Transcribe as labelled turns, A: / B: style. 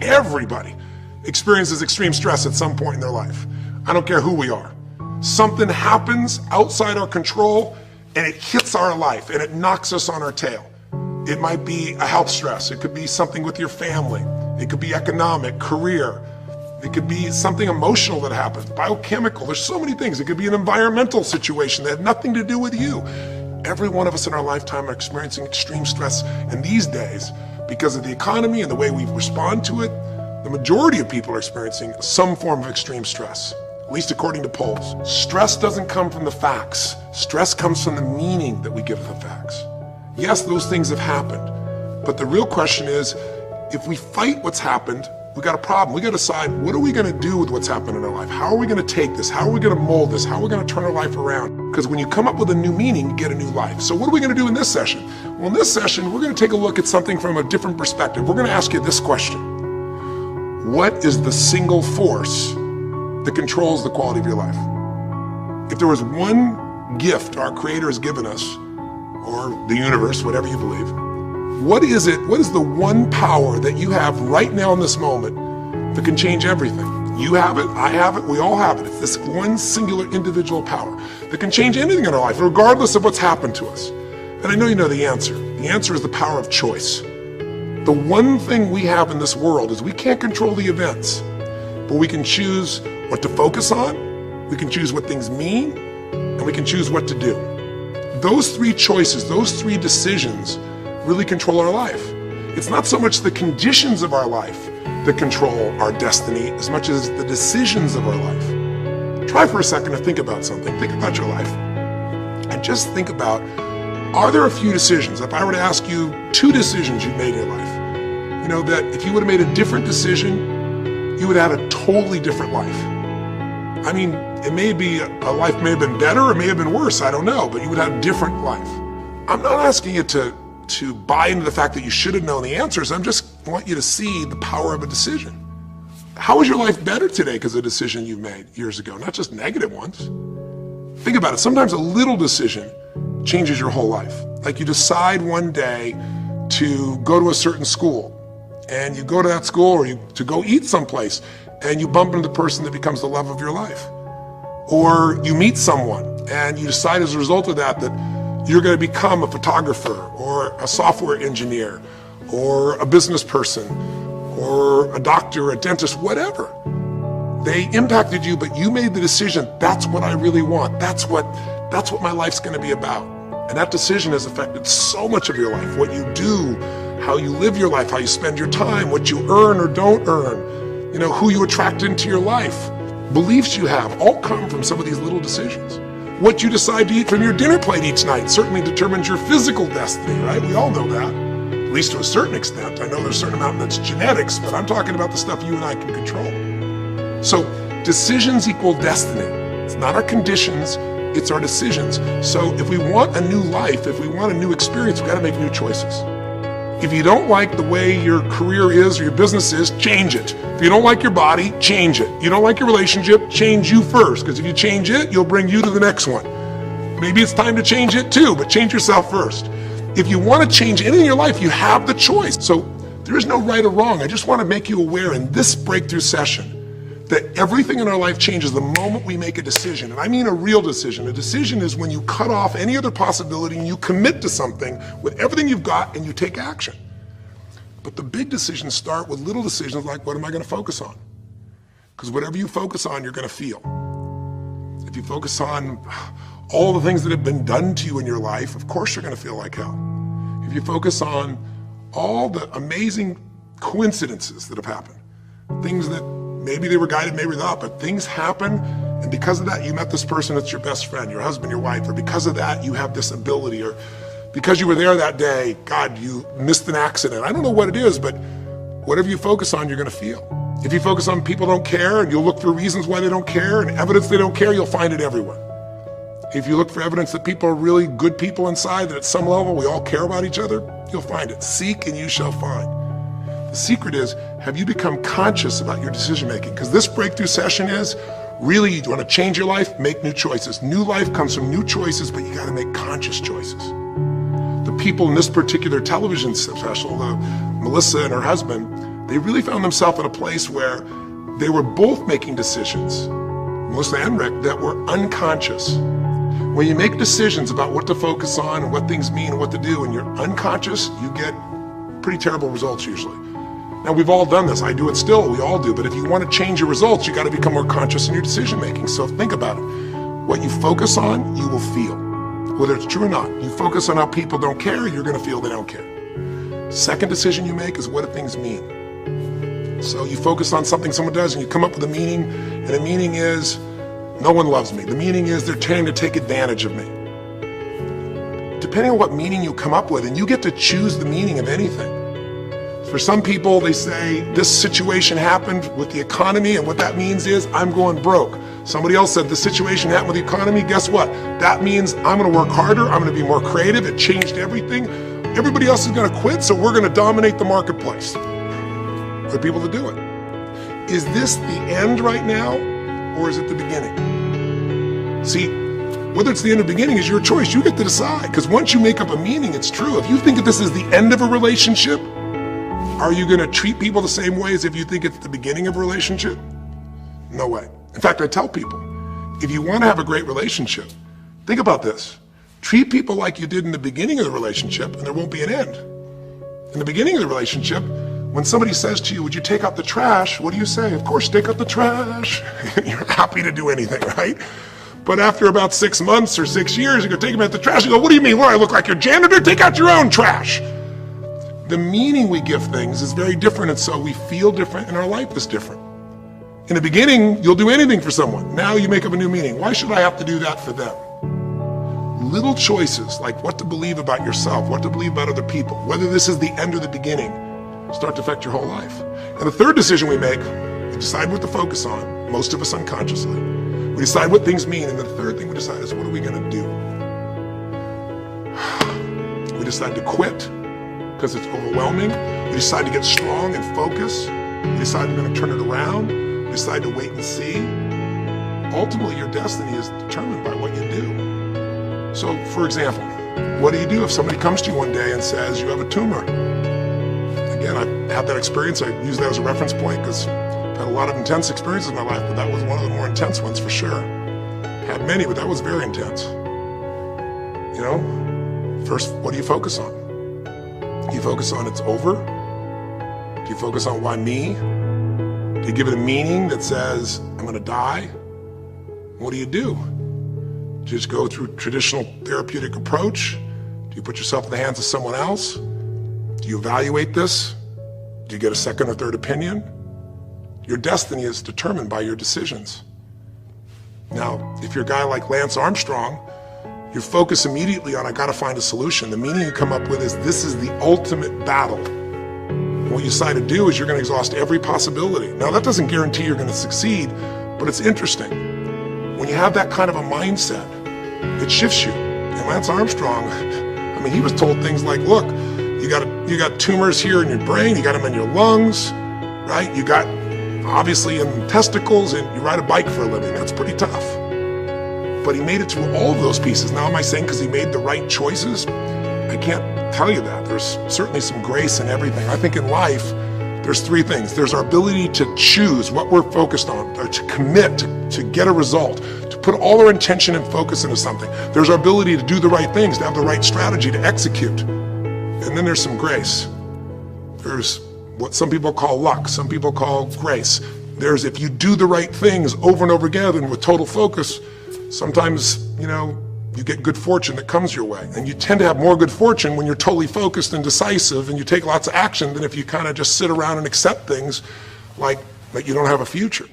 A: Everybody experiences extreme stress at some point in their life. I don't care who we are. Something happens outside our control and it hits our life and it knocks us on our tail. It might be a health stress. It could be something with your family. It could be economic, career. It could be something emotional that happens, biochemical. There's so many things. It could be an environmental situation that had nothing to do with you. Every one of us in our lifetime are experiencing extreme stress. And these days, because of the economy and the way we respond to it, the majority of people are experiencing some form of extreme stress, at least according to polls. Stress doesn't come from the facts. Stress comes from the meaning that we give to the facts. Yes, those things have happened, but the real question is, if we fight what's happened, we got a problem. We got to decide, what are we going to do with what's happened in our life? How are we going to take this? How are we going to mold this? How are we going to turn our life around? Because when you come up with a new meaning, you get a new life. So what are we going to do in this session? Well, in this session, we're going to take a look at something from a different perspective. We're going to ask you this question. What is the single force that controls the quality of your life? If there was one gift our Creator has given us, or the universe, whatever you believe, what is it? What is the one power that you have right now in this moment that can change everything? You have it, I have it, we all have it. It's this one singular individual power that can change anything in our life, regardless of what's happened to us. And I know you know the answer. The answer is the power of choice. The one thing we have in this world is we can't control the events, but we can choose what to focus on, we can choose what things mean, and we can choose what to do. Those three choices, those three decisions really control our life. It's not so much the conditions of our life that control our destiny as much as the decisions of our life. Try for a second to think about something. Think about your life. And just think about, are there a few decisions? If I were to ask you 2 decisions you've made in your life, you know, that if you would have made a different decision, you would have had a totally different life. I mean, it may be, a life may have been better or may have been worse, I don't know, but you would have a different life. I'm not asking you to buy into the fact that you should have known the answers. I just want you to see the power of a decision. How is your life better today because of a decision you made years ago, not just negative ones? Think about it. Sometimes a little decision changes your whole life. Like you decide one day to go to a certain school, and you go to that school, or to go eat someplace, and you bump into the person that becomes the love of your life. Or you meet someone, and you decide as a result of that you're going to become a photographer or a software engineer or a business person or a doctor, a dentist, whatever. They impacted you, but you made the decision, that's what I really want. That's what my life's going to be about. And that decision has affected so much of your life, what you do, how you live your life, how you spend your time, what you earn or don't earn, you know, who you attract into your life. Beliefs you have all come from some of these little decisions. What you decide to eat from your dinner plate each night certainly determines your physical destiny, right? We all know that, at least to a certain extent. I know there's a certain amount that's genetics, but I'm talking about the stuff you and I can control. So decisions equal destiny. It's not our conditions, it's our decisions. So if we want a new life, if we want a new experience, we've got to make new choices. If you don't like the way your career is or your business is, change it. If you don't like your body, change it. You don't like your relationship, change you first, because if you change it, you'll bring you to the next one. Maybe it's time to change it too, but change yourself first. If you want to change anything in your life, you have the choice. So there is no right or wrong. I just want to make you aware in this breakthrough session that everything in our life changes the moment we make a decision. And I mean a real decision. A decision is when you cut off any other possibility and you commit to something with everything you've got and you take action. But the big decisions start with little decisions like, what am I going to focus on? Because whatever you focus on, you're going to feel. If you focus on all the things that have been done to you in your life, of course you're going to feel like hell. If you focus on all the amazing coincidences that have happened, things that maybe they were guided, maybe not, but things happen, and because of that, you met this person that's your best friend, your husband, your wife, or because of that, you have this ability, or because you were there that day, God, you missed an accident. I don't know what it is, but whatever you focus on, you're going to feel. If you focus on people don't care, and you'll look for reasons why they don't care, and evidence they don't care, you'll find it everywhere. If you look for evidence that people are really good people inside, that at some level we all care about each other, you'll find it. Seek and you shall find. The secret is, have you become conscious about your decision making? Because this breakthrough session is, really, you want to change your life, make new choices. New life comes from new choices, but you got to make conscious choices. The people in this particular television special, Melissa and her husband, they really found themselves in a place where they were both making decisions, Melissa and Rick, that were unconscious. When you make decisions about what to focus on and what things mean and what to do, and you're unconscious, you get pretty terrible results usually. Now, we've all done this. I do it still. We all do. But if you want to change your results, you got to become more conscious in your decision making. So think about it. What you focus on, you will feel. Whether it's true or not. You focus on how people don't care, you're going to feel they don't care. Second decision you make is what do things mean? So you focus on something someone does and you come up with a meaning, and the meaning is no one loves me. The meaning is they're trying to take advantage of me. Depending on what meaning you come up with, and you get to choose the meaning of anything. For some people, they say, this situation happened with the economy, and what that means is I'm going broke. Somebody else said, the situation happened with the economy, guess what? That means I'm gonna work harder, I'm gonna be more creative, it changed everything. Everybody else is gonna quit, so we're gonna dominate the marketplace. For people to do it. Is this the end right now, or is it the beginning? See, whether it's the end or beginning is your choice, you get to decide, because once you make up a meaning, it's true. If you think that this is the end of a relationship, are you going to treat people the same way as if you think it's the beginning of a relationship? No way. In fact, I tell people, if you want to have a great relationship, think about this. Treat people like you did in the beginning of the relationship, and there won't be an end. In the beginning of the relationship, when somebody says to you, would you take out the trash? What do you say? Of course, take out the trash. You're happy to do anything, right? But after about 6 months or 6 years, you go take them out the trash. You go, what do you mean? What, I look like your janitor? Take out your own trash. The meaning we give things is very different, and so we feel different, and our life is different. In the beginning, you'll do anything for someone. Now you make up a new meaning. Why should I have to do that for them? Little choices, like what to believe about yourself, what to believe about other people, whether this is the end or the beginning, start to affect your whole life. And the third decision we make, we decide what to focus on, most of us unconsciously. We decide what things mean, and the third thing we decide is what are we gonna do? We decide to quit, because it's overwhelming. We decide to get strong and focus. We decide we're going to turn it around. We decide to wait and see. Ultimately, your destiny is determined by what you do. So, for example, what do you do if somebody comes to you one day and says you have a tumor? Again, I've had that experience. I use that as a reference point because I've had a lot of intense experiences in my life, but that was one of the more intense ones for sure. Had many, but that was very intense. You know, first, what do you focus on? Do you focus on it's over? Do you focus on why me? Do you give it a meaning that says, I'm gonna die? What do? Do you just go through traditional therapeutic approach? Do you put yourself in the hands of someone else? Do you evaluate this? Do you get a second or third opinion? Your destiny is determined by your decisions. Now, if you're a guy like Lance Armstrong, you focus immediately on, I gotta find a solution. The meaning you come up with is, this is the ultimate battle. What you decide to do is you're gonna exhaust every possibility. Now that doesn't guarantee you're gonna succeed, but it's interesting. When you have that kind of a mindset, it shifts you. And Lance Armstrong, I mean, he was told things like, look, you got tumors here in your brain, you got them in your lungs, right? You got obviously in testicles, and you ride a bike for a living. That's pretty tough. But he made it through all of those pieces. Now, am I saying because he made the right choices? I can't tell you that. There's certainly some grace in everything. I think in life, there's three things. There's our ability to choose what we're focused on, or to commit, to get a result, to put all our intention and focus into something. There's our ability to do the right things, to have the right strategy, to execute. And then there's some grace. There's what some people call luck, some people call grace. There's if you do the right things over and over again and with total focus, sometimes, you know, you get good fortune that comes your way. And you tend to have more good fortune when you're totally focused and decisive and you take lots of action than if you kind of just sit around and accept things like that you don't have a future.